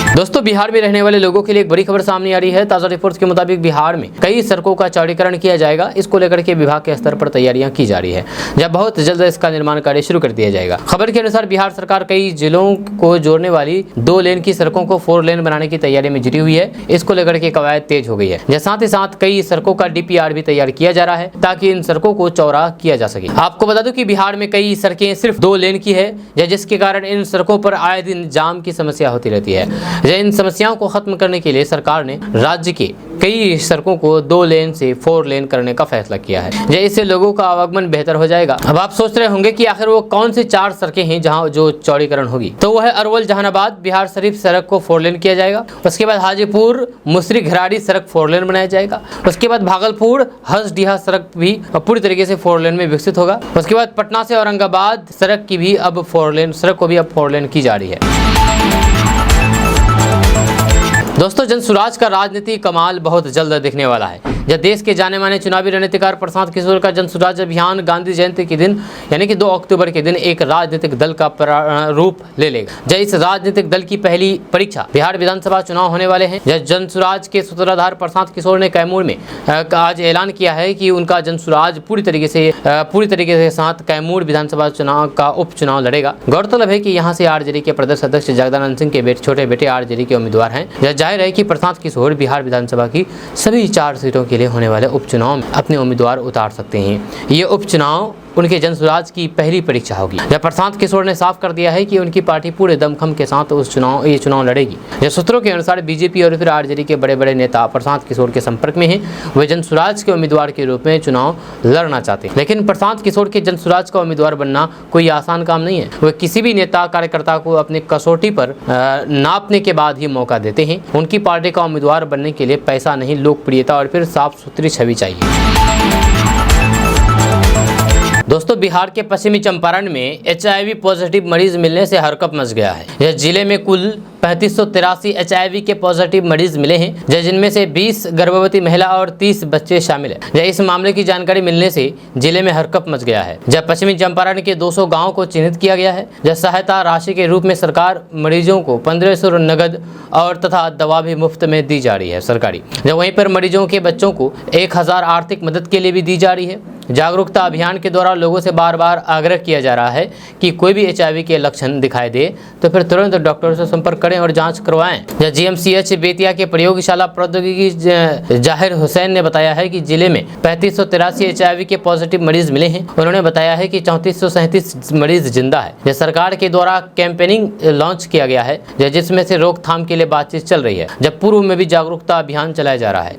दोस्तों, बिहार में रहने वाले लोगों के लिए एक बड़ी खबर सामने आ रही है। ताजा रिपोर्ट्स के मुताबिक बिहार में कई सड़कों का चौड़ीकरण किया जाएगा। इसको लेकर के विभाग के स्तर पर तैयारियां की जा रही है। जब बहुत जल्द इसका निर्माण कार्य शुरू कर दिया जाएगा। खबर के अनुसार बिहार सरकार कई जिलों को जोड़ने वाली 2 लेन की सड़कों को 4 लेन बनाने की तैयारी में जुटी हुई है। इसको लेकर के कवायद तेज हो गई है। साथ ही साथ कई सड़कों का DPR भी तैयार किया जा रहा है ताकि इन सड़कों को चौड़ा किया जा सके। आपको बता दूं कि बिहार में कई सड़कें सिर्फ 2 लेन की है, जिसके कारण इन सड़कों पर आए दिन जाम की समस्या होती रहती है। इन समस्याओं को खत्म करने के लिए सरकार ने राज्य के कई सड़कों को 2 लेन से 4 लेन करने का फैसला किया है। इससे लोगों का आवागमन बेहतर हो जाएगा। अब आप सोच रहे होंगे कि आखिर वो कौन सी 4 सड़कें हैं जहां जो चौड़ीकरण होगी। तो वह है अरवल जहानाबाद बिहार शरीफ सड़क को 4 लेन किया जाएगा। उसके बाद हाजीपुर मुसरी घराड़ी सड़क 4 लेन बनाया जाएगा। उसके बाद भागलपुर हंसडीहा सड़क भी पूरी तरीके से 4 लेन में विकसित होगा। उसके बाद पटना से औरंगाबाद सड़क की भी अब 4 लेन की जा रही है। दोस्तों, जनसुराज का राजनीतिक कमाल बहुत जल्द दिखने वाला है। जब देश के जाने माने चुनावी रणनीतिकार प्रशांत किशोर का जनसुराज अभियान गांधी जयंती के दिन यानी कि 2 अक्टूबर के दिन एक राजनीतिक दल का रूप ले लेगा। जब इस राजनीतिक दल की पहली परीक्षा बिहार विधानसभा चुनाव होने वाले हैं। जब जनसुराज के सूत्रधार प्रशांत किशोर ने कैमूर में आज ऐलान किया है कि उनका जनसुराज पूरी तरीके से साथ कैमूर विधानसभा चुनाव का उपचुनाव लड़ेगा। गौरतलब है कि यहाँ से आरजेडी के प्रदेश अध्यक्ष जगदानंद सिंह के छोटे बेटे आरजेडी के उम्मीदवार हैं। जाहिर है कि प्रशांत किशोर बिहार विधानसभा की सभी 4 सीटों के लिए होने वाले उपचुनाव में अपने उम्मीदवार उतार सकते हैं। ये उपचुनाव उनके जनसुराज की पहली परीक्षा होगी। जब प्रशांत किशोर ने साफ कर दिया है कि उनकी पार्टी पूरे दमखम के साथ ये चुनाव लड़ेगी। जब सूत्रों के अनुसार बीजेपी और फिर आरजेडी के बड़े बड़े नेता प्रशांत किशोर के संपर्क में हैं, वे जनसुराज के उम्मीदवार के रूप में चुनाव लड़ना चाहते हैं। लेकिन प्रशांत किशोर के जनसुराज का उम्मीदवार बनना कोई आसान काम नहीं है। वे किसी भी नेता कार्यकर्ता को अपनी कसौटी पर नापने के बाद ही मौका देते हैं। उनकी पार्टी का उम्मीदवार बनने के लिए पैसा नहीं, लोकप्रियता और फिर साफ सुथरी छवि चाहिए। दोस्तों, बिहार के पश्चिमी चंपारण में HIV पॉजिटिव मरीज मिलने से हड़कंप मच गया है। यह जिले में कुल 3583 HIV के पॉजिटिव मरीज मिले हैं, जिनमें से 20 गर्भवती महिला और 30 बच्चे शामिल हैं। इस मामले की जानकारी मिलने से जिले में हड़कंप मच गया है। जब पश्चिमी चंपारण के 200 गाँव को चिन्हित किया गया है। जब सहायता राशि के रूप में सरकार मरीजों को 1500 नगद और तथा दवा भी मुफ्त में दी जा रही है सरकारी। जब वहीं पर मरीजों के बच्चों को 1000 आर्थिक मदद के लिए भी दी जा रही है। जागरूकता अभियान के द्वारा लोगों से बार बार आग्रह किया जा रहा है कि कोई भी HIV के लक्षण दिखाई दे तो फिर तुरंत डॉक्टर से संपर्क करें और जांच करवाएं। GMCH बेतिया के प्रयोगशाला प्रौद्योगिकी जाहिर हुसैन ने बताया है कि जिले में 3583 HIV के पॉजिटिव मरीज मिले हैं। उन्होंने बताया है कि 3437 मरीज जिंदा है। सरकार के द्वारा कैंपेनिंग लॉन्च किया गया है, जिसमें से रोकथाम के लिए बातचीत चल रही है। जब पूर्व में भी जागरूकता अभियान चलाया जा रहा है।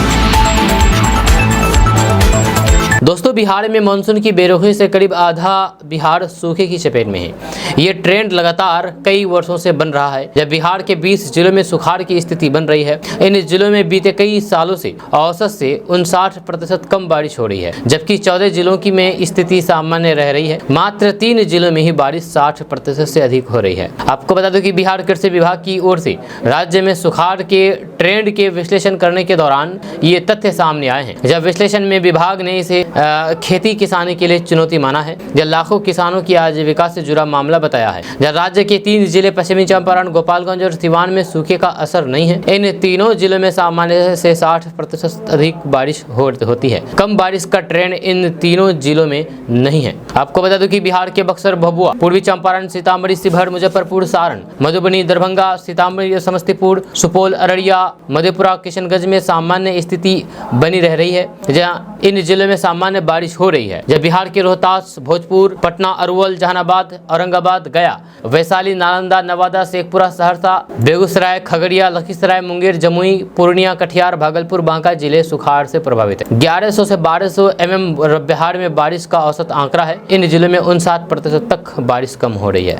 दोस्तों, बिहार में मानसून की बेरुखी से करीब आधा बिहार सूखे की चपेट में है। ये ट्रेंड लगातार कई वर्षों से बन रहा है। जब बिहार के 20 जिलों में सुखाड़ की स्थिति बन रही है। इन जिलों में बीते कई सालों से औसत से 59% कम बारिश हो रही है, जबकि 14 जिलों की में स्थिति सामान्य रह रही है। मात्र 3 जिलों में ही बारिश 60% से अधिक हो रही है। आपको बता दूं कि बिहार कृषि विभाग की ओर से राज्य में सुखाड़ के ट्रेंड के विश्लेषण करने के दौरान ये तथ्य सामने आए हैं। जब विश्लेषण में विभाग ने इसे खेती किसानी के लिए चुनौती माना है। जब लाखों किसानों की आजीविका से जुड़ा मामला बताया है। जब राज्य के 3 जिले पश्चिमी चंपारण, गोपालगंज और सिवान में सूखे का असर नहीं है। इन तीनों जिलों में सामान्य से 60% अधिक बारिश होती है। कम बारिश का ट्रेंड इन तीनों जिलों में नहीं है। आपको बता दूं कि बिहार के बक्सर, भभुआ, पूर्वी चंपारण, सीतामढ़ी, शिवहर, मुजफ्फरपुर, सारण, मधुबनी, दरभंगा, सीतामढ़ी, समस्तीपुर, सुपौल, अररिया, मधेपुरा, किशनगंज में सामान्य स्थिति बनी रह रही है, जहाँ इन जिलों में सामान्य बारिश हो रही है। जब बिहार के रोहतास, भोजपुर, पटना, अरवल, जहानाबाद, औरंगाबाद, गया, वैशाली, नालंदा, नवादा, शेखपुरा, सहरसा, बेगूसराय, खगड़िया, लखीसराय, मुंगेर, जमुई, पूर्णिया, कटिहार, भागलपुर, बांका जिले सुखाड़ से प्रभावित है। 1100 से 1200 mm बिहार में बारिश का औसत आंकड़ा है। इन जिलों में 59% तक बारिश कम हो रही है।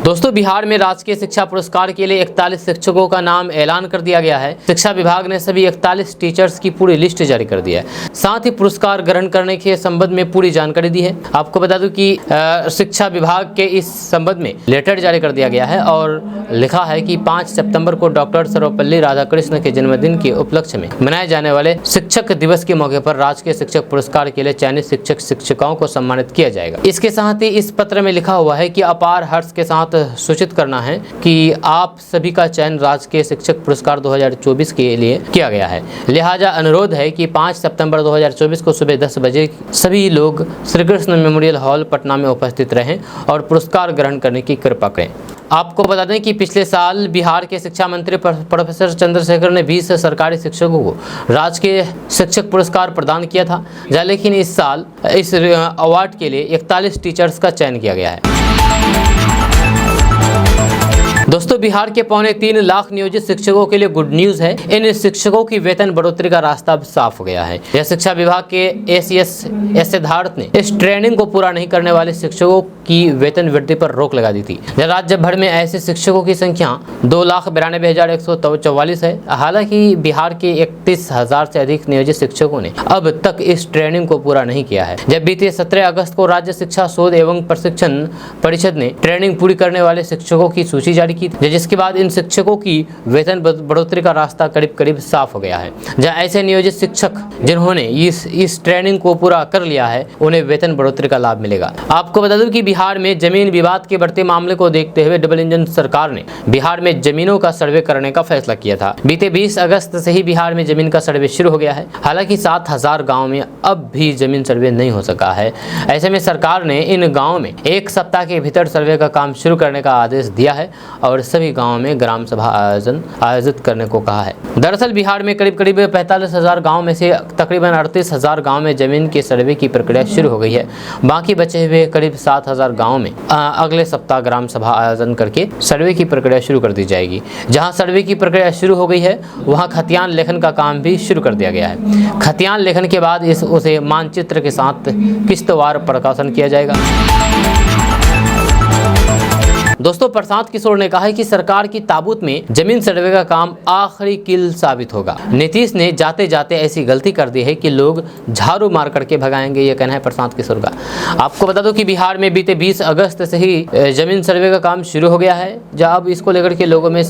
दोस्तों, बिहार में राजकीय शिक्षा पुरस्कार के लिए 41 शिक्षकों का नाम ऐलान कर दिया गया है। शिक्षा विभाग ने सभी 41 टीचर्स की पूरी लिस्ट जारी कर दी है। साथ ही पुरस्कार ग्रहण करने के संबंध में पूरी जानकारी दी है। आपको बता दूं कि शिक्षा विभाग के इस संबंध में लेटर जारी कर दिया गया है और लिखा है कि 5 सितंबर को डॉक्टर सर्वपल्ली राधाकृष्ण के जन्मदिन के उपलक्ष्य में मनाए जाने वाले शिक्षक दिवस के मौके पर राजकीय शिक्षक पुरस्कार के लिए चयनित शिक्षक शिक्षिकाओं को सम्मानित किया जाएगा। इसके साथ ही इस पत्र में लिखा हुआ है कि अपार हर्ष के साथ सूचित करना है कि आप सभी का चयन राजकीय शिक्षक पुरस्कार 2024 के लिए किया गया है। लिहाजा अनुरोध है कि 5 सितंबर 2024 को सुबह 10 बजे सभी लोग श्री कृष्ण मेमोरियल हॉल पटना में उपस्थित रहें और पुरस्कार ग्रहण करने की कृपा करें। आपको बता दें कि पिछले साल बिहार के शिक्षा मंत्री प्रोफेसर चंद्रशेखर ने 20 सरकारी शिक्षकों को राजकीय शिक्षक पुरस्कार प्रदान किया था, लेकिन इस साल इस अवार्ड के लिए 41 टीचर्स का चयन किया गया है। दोस्तों, बिहार के 3.25 लाख नियोजित शिक्षकों के लिए गुड न्यूज है। इन शिक्षकों की वेतन बढ़ोतरी का रास्ता अब साफ हो गया है। यह शिक्षा विभाग के एस सिद्धार्थ ने इस ट्रेनिंग को पूरा नहीं करने वाले शिक्षकों की वेतन वृद्धि पर रोक लगा दी थी। राज्य भर में ऐसे शिक्षकों की संख्या 2,92,144 है। हालांकि बिहार के 31,000 से अधिक नियोजित शिक्षकों ने अब तक इस ट्रेनिंग को पूरा नहीं किया है। जब बीते 17 अगस्त को राज्य शिक्षा शोध एवं प्रशिक्षण परिषद ने ट्रेनिंग पूरी करने वाले शिक्षकों की सूची जारी की, जिसके बाद इन शिक्षकों की वेतन बढ़ोतरी का रास्ता करीब करीब साफ हो गया है। जहां ऐसे नियोजित शिक्षक जिन्होंने इस ट्रेनिंग को पूरा कर लिया है, उन्हें वेतन बढ़ोतरी का लाभ मिलेगा। आपको बता दूं कि बिहार में जमीन विवाद के बढ़ते मामले को देखते हुए डबल इंजन सरकार ने बिहार में जमीनों का सर्वे करने का फैसला किया था। बीते 20 अगस्त से ही बिहार में जमीन का सर्वे शुरू हो गया है। हालांकि 7,000 गाँव में अब भी जमीन सर्वे नहीं हो सका है। ऐसे में सरकार ने इन गाँव में 1 सप्ताह के भीतर सर्वे का काम शुरू करने का आदेश दिया है और सभी गाँव में ग्राम सभा आयोजित करने को कहा है। दरअसल बिहार में करीब 45,000 गाँव में से तकरीबन 38,000 गाँव में जमीन के सर्वे की प्रक्रिया शुरू हो गई है। बाकी बचे हुए करीब 7,000 गाँव में अगले सप्ताह ग्राम सभा आयोजन करके सर्वे की प्रक्रिया शुरू कर दी जाएगी। जहां सर्वे की प्रक्रिया शुरू हो गई है वहां खतियान लेखन का काम भी शुरू कर दिया गया है। खतियान लेखन के बाद उसे मानचित्र के साथ किस्तवार प्रकाशन किया जाएगा। दोस्तों, प्रशांत किशोर ने कहा है कि सरकार की ताबूत में जमीन सर्वे का काम आखिरी किल साबित होगा। नीतीश ने जाते जाते ऐसी गलती कर दी है कि लोग झाड़ू मार करके भगाएंगे, ये कहना है प्रशांत किशोर का। आपको बता दो कि बिहार में बीते 20 अगस्त से ही जमीन सर्वे का काम शुरू हो गया है, जहां अब इसको लेकर के लोगों में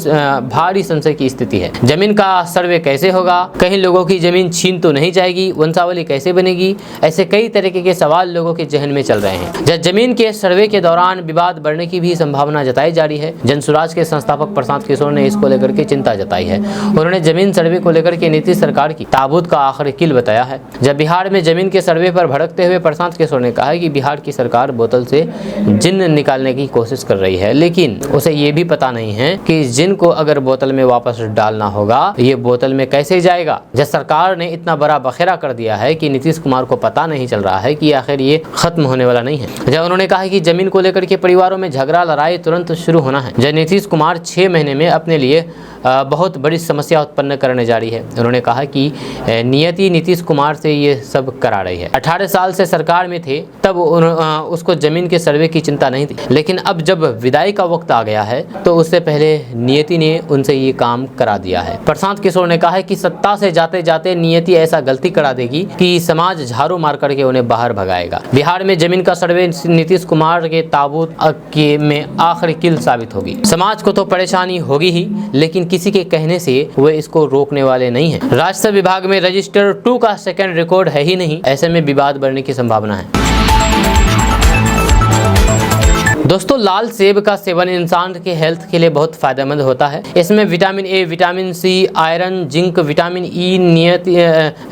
भारी संशय की स्थिति है। जमीन का सर्वे कैसे होगा, कहीं लोगों की जमीन छीन तो नहीं जाएगी, वंशावली कैसे बनेगी, ऐसे कई तरीके के सवाल लोगों के जहन में चल रहे हैं। जमीन के सर्वे के दौरान विवाद बढ़ने की भी संभावना जताई जा रही है। जनसुराज के संस्थापक प्रशांत किशोर ने इसको लेकर के चिंता जताई है। उन्होंने जमीन सर्वे को लेकर के नीतीश सरकार की ताबूत का आखिरी किल बताया है। जब बिहार में जमीन के सर्वे पर भड़कते हुए प्रशांत किशोर ने कहा है कि बिहार की सरकार बोतल से जिन्न निकालने की कोशिश कर रही है, लेकिन उसे ये भी पता नहीं है कि जिन्न को अगर बोतल में वापस डालना होगा, ये बोतल में कैसे जाएगा। जब सरकार ने इतना बड़ा बखेरा कर दिया है कि नीतीश कुमार को पता नहीं चल रहा है कि आखिर ये खत्म होने वाला नहीं है। जब उन्होंने कहा कि जमीन को लेकर के परिवारों में झगड़ा लड़ाई तुरंत शुरू होना है। जब नीतीश कुमार 6 महीने में अपने लिए बहुत बड़ी समस्या उत्पन्न करने जा रही है। उन्होंने कहा कि नियति नीतीश कुमार से ये सब करा रही है। 18 साल से सरकार में थे तब उसको जमीन के सर्वे की चिंता नहीं थी, लेकिन अब जब विदाई का वक्त आ गया है तो उससे पहले नियति ने उनसे ये काम करा दिया है। प्रशांत किशोर ने कहा है कि सत्ता से जाते जाते नियति ऐसा गलती करा देगी कि समाज झाड़ू मार करके उन्हें बाहर भगाएगा। बिहार में जमीन का सर्वे नीतीश कुमार के ताबूत में आखिरी किल साबित होगी। समाज को तो परेशानी होगी ही, लेकिन किसी के कहने से वे इसको रोकने वाले नहीं हैं। राजस्व विभाग में रजिस्टर 2 का सेकंड रिकॉर्ड है ही नहीं, ऐसे में विवाद बढ़ने की संभावना है। दोस्तों, लाल सेब का सेवन इंसान के हेल्थ के लिए बहुत फायदेमंद होता है। इसमें vitamin A, vitamin C, iron, zinc, vitamin E,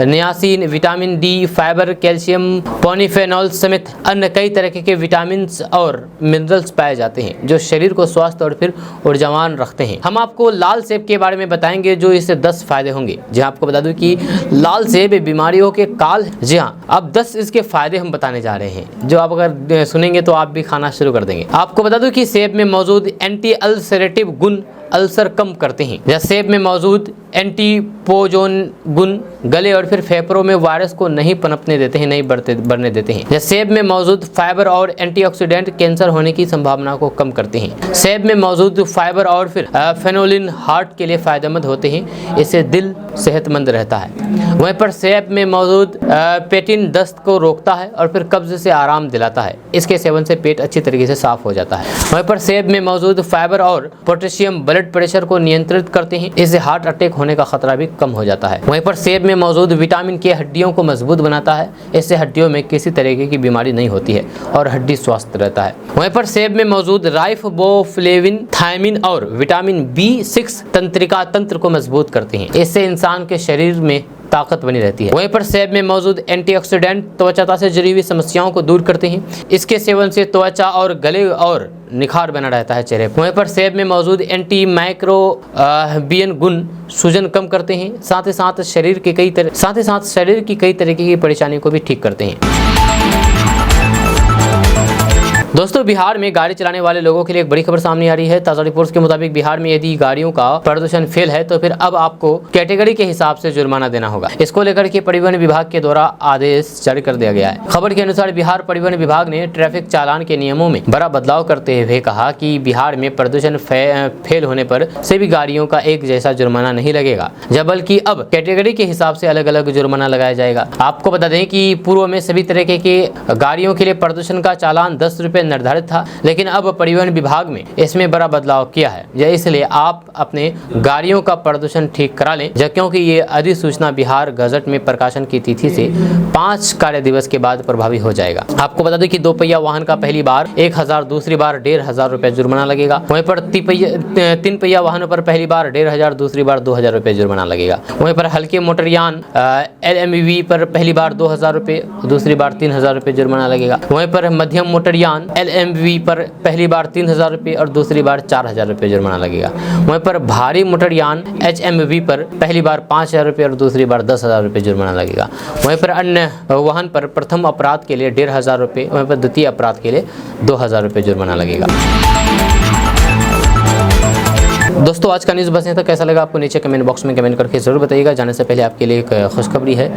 niacin, vitamin D, fibre, calcium, polyphenol समेत अन्य कई तरह के विटामिन और मिनरल्स पाए जाते हैं जो शरीर को स्वस्थ और फिर ऊर्जावान रखते हैं। हम आपको लाल सेब के बारे में बताएंगे जो इससे 10 फायदे होंगे। जी आपको बता दूं कि लाल सेब बीमारियों के काल। जी हाँ, अब 10 इसके फायदे हम बताने जा रहे हैं, जो आप अगर सुनेंगे तो आप भी खाना शुरू कर देंगे। आपको बता दूं कि सेब में मौजूद एंटी अल्सरेटिव गुण अल्सर कम करते हैं। या सेब में मौजूद एंटीपोजोन गुण गले और फिर फेफड़ों में वायरस को नहीं पनपने देते हैं, नहीं बढ़ने देते हैं। या सेब में मौजूद फाइबर और एंटीऑक्सीडेंट कैंसर होने की संभावना को कम करते हैं। सेब में मौजूद फाइबर और फिर फेनोलिन हार्ट के लिए फायदेमंद होते हैं, इससे दिल सेहतमंद रहता है। वहीं पर सेब में मौजूद पेटिन दस्त को रोकता है और फिर कब्ज से आराम दिलाता है। इसके सेवन से पेट अच्छी तरीके से साफ हो जाता है। वहीं पर सेब में मौजूद फाइबर और पोटेशियम ब्लड प्रेशर को नियंत्रित करते हैं, इससे हार्ट अटैक होने का खतरा भी कम हो जाता है। वहीं पर सेब में मौजूद विटामिन के हड्डियों को मजबूत बनाता है, इससे हड्डियों में किसी तरीके की बीमारी नहीं होती है और हड्डी स्वस्थ रहता है। वहीं पर सेब में मौजूद राइबोफ्लेविन, थायमिन और विटामिन B6 तंत्रिका तंत्र को मजबूत करते हैं, इससे इंसान के शरीर में ताकत बनी रहती है। वहीं पर सेब में मौजूद एंटीऑक्सीडेंट त्वचा से जुड़ी हुई समस्याओं को दूर करते हैं, इसके सेवन से त्वचा और गले और निखार बना रहता है चेहरे पर। वहीं पर सेब में मौजूद एंटी माइक्रोबियन गुण सूजन कम करते हैं, साथ ही साथ शरीर की कई तरीके की परेशानी को भी ठीक करते हैं। दोस्तों, बिहार में गाड़ी चलाने वाले लोगों के लिए एक बड़ी खबर सामने आ रही है। ताज़ा रिपोर्ट्स के मुताबिक बिहार में यदि गाड़ियों का प्रदूषण फेल है तो फिर अब आपको कैटेगरी के हिसाब से जुर्माना देना होगा। इसको लेकर के परिवहन विभाग के द्वारा आदेश जारी कर दिया गया है। खबर के अनुसार बिहार परिवहन विभाग ने ट्रैफिक चालान के नियमों में बड़ा बदलाव करते हुए कहा कि बिहार में प्रदूषण फेल होने पर सभी गाड़ियों का एक जैसा जुर्माना नहीं लगेगा, जब बल्कि अब कैटेगरी के हिसाब से अलग अलग जुर्माना लगाया जाएगा। आपको बता दें कि पूर्व में सभी तरह के गाड़ियों के लिए प्रदूषण का चालान 10 रुपए निर्धारित था, लेकिन अब परिवहन विभाग में इसमें बड़ा बदलाव किया है। इसलिए आप अपने गाड़ियों का प्रदूषण ठीक करा लें, क्योंकि ये अधिसूचना बिहार गजट में प्रकाशन की तिथि से 5 कार्य दिवस के बाद प्रभावी हो जाएगा। आपको बता दें कि 2 पहिया वाहन का पहली बार 1000, दूसरी बार 1500 रुपए जुर्माना लगेगा। वहीं पर 3 पहिया वाहनों पर पहली बार 1500, दूसरी बार 2000 रुपए जुर्माना लगेगा। वहीं पर हल्के मोटरयान LMV पर पहली बार 2000 रुपए, दूसरी बार 3000 रुपए जुर्माना लगेगा। वहीं पर मध्यम मोटरयान LMV पर पहली बार 3,000 रुपये और दूसरी बार 4,000 रुपये जुर्माना लगेगा। वहीं पर भारी मोटरयान HMV पर पहली बार 5,000 रुपये और दूसरी बार 10,000 रुपये जुर्माना लगेगा। वहीं पर अन्य वाहन पर प्रथम अपराध के लिए 1,500 रुपये, वहीं पर द्वितीय अपराध के लिए 2,000 रुपये जुर्माना लगेगा। दोस्तों आज का न्यूज़ बस यहाँ तक। कैसा लगा आपको नीचे कमेंट बॉक्स में कमेंट करके ज़रूर बताइएगा। जाने से पहले आपके लिए एक खुशखबरी है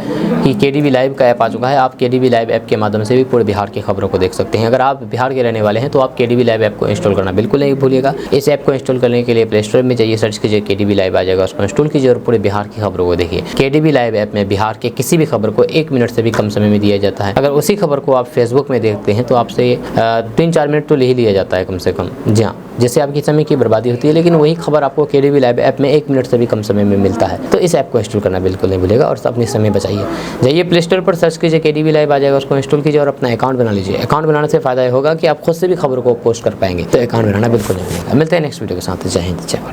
कि KDV लाइव का ऐप आ चुका है। आप KDV लाइव ऐप के माध्यम से भी पूरे बिहार की खबरों को देख सकते हैं। अगर आप बिहार के रहने वाले हैं तो आप KDV लाइव ऐप को इंस्टॉल करना बिल्कुल नहीं भूलिएगा। इस ऐप को इंस्टॉल करने के लिए प्ले स्टोर में जाइए, सर्च कीजिए KDV लाइव आ जाएगा, उसको इंस्टॉल कीजिए और पूरे बिहार की खबरों को देखिए। KDV लाइव ऐप में बिहार के किसी भी खबर को 1 मिनट से भी कम समय में दिया जाता है। अगर उसी खबर को आप फेसबुक में देखते हैं तो आपसे 3-4 मिनट तो ले ही लिया जाता है कम से कम। जी हाँ, जिससे आपकी समय की बर्बादी होती है, लेकिन वही खबर आपको KDV लाइव ऐप में 1 मिनट से भी कम समय में मिलता है। तो इस ऐप को इंस्टॉल करना बिल्कुल नहीं भूलिएगा और अपनी समय बचाइए। जाइए प्ले स्टोर पर सर्च कीजिए KDV लाइव आ जाएगा, उसको इंस्टॉल कीजिए और अपना अकाउंट बना लीजिए। अकाउंट बनाने से फायदा होगा कि आप खुद से भी खबरों को पोस्ट कर पाएंगे। तो अकाउंट बनाना बिल्कुल नहीं भूलिएगा। मिलते हैं नेक्स्ट वीडियो के साथ। जय हिंद, जय भारत।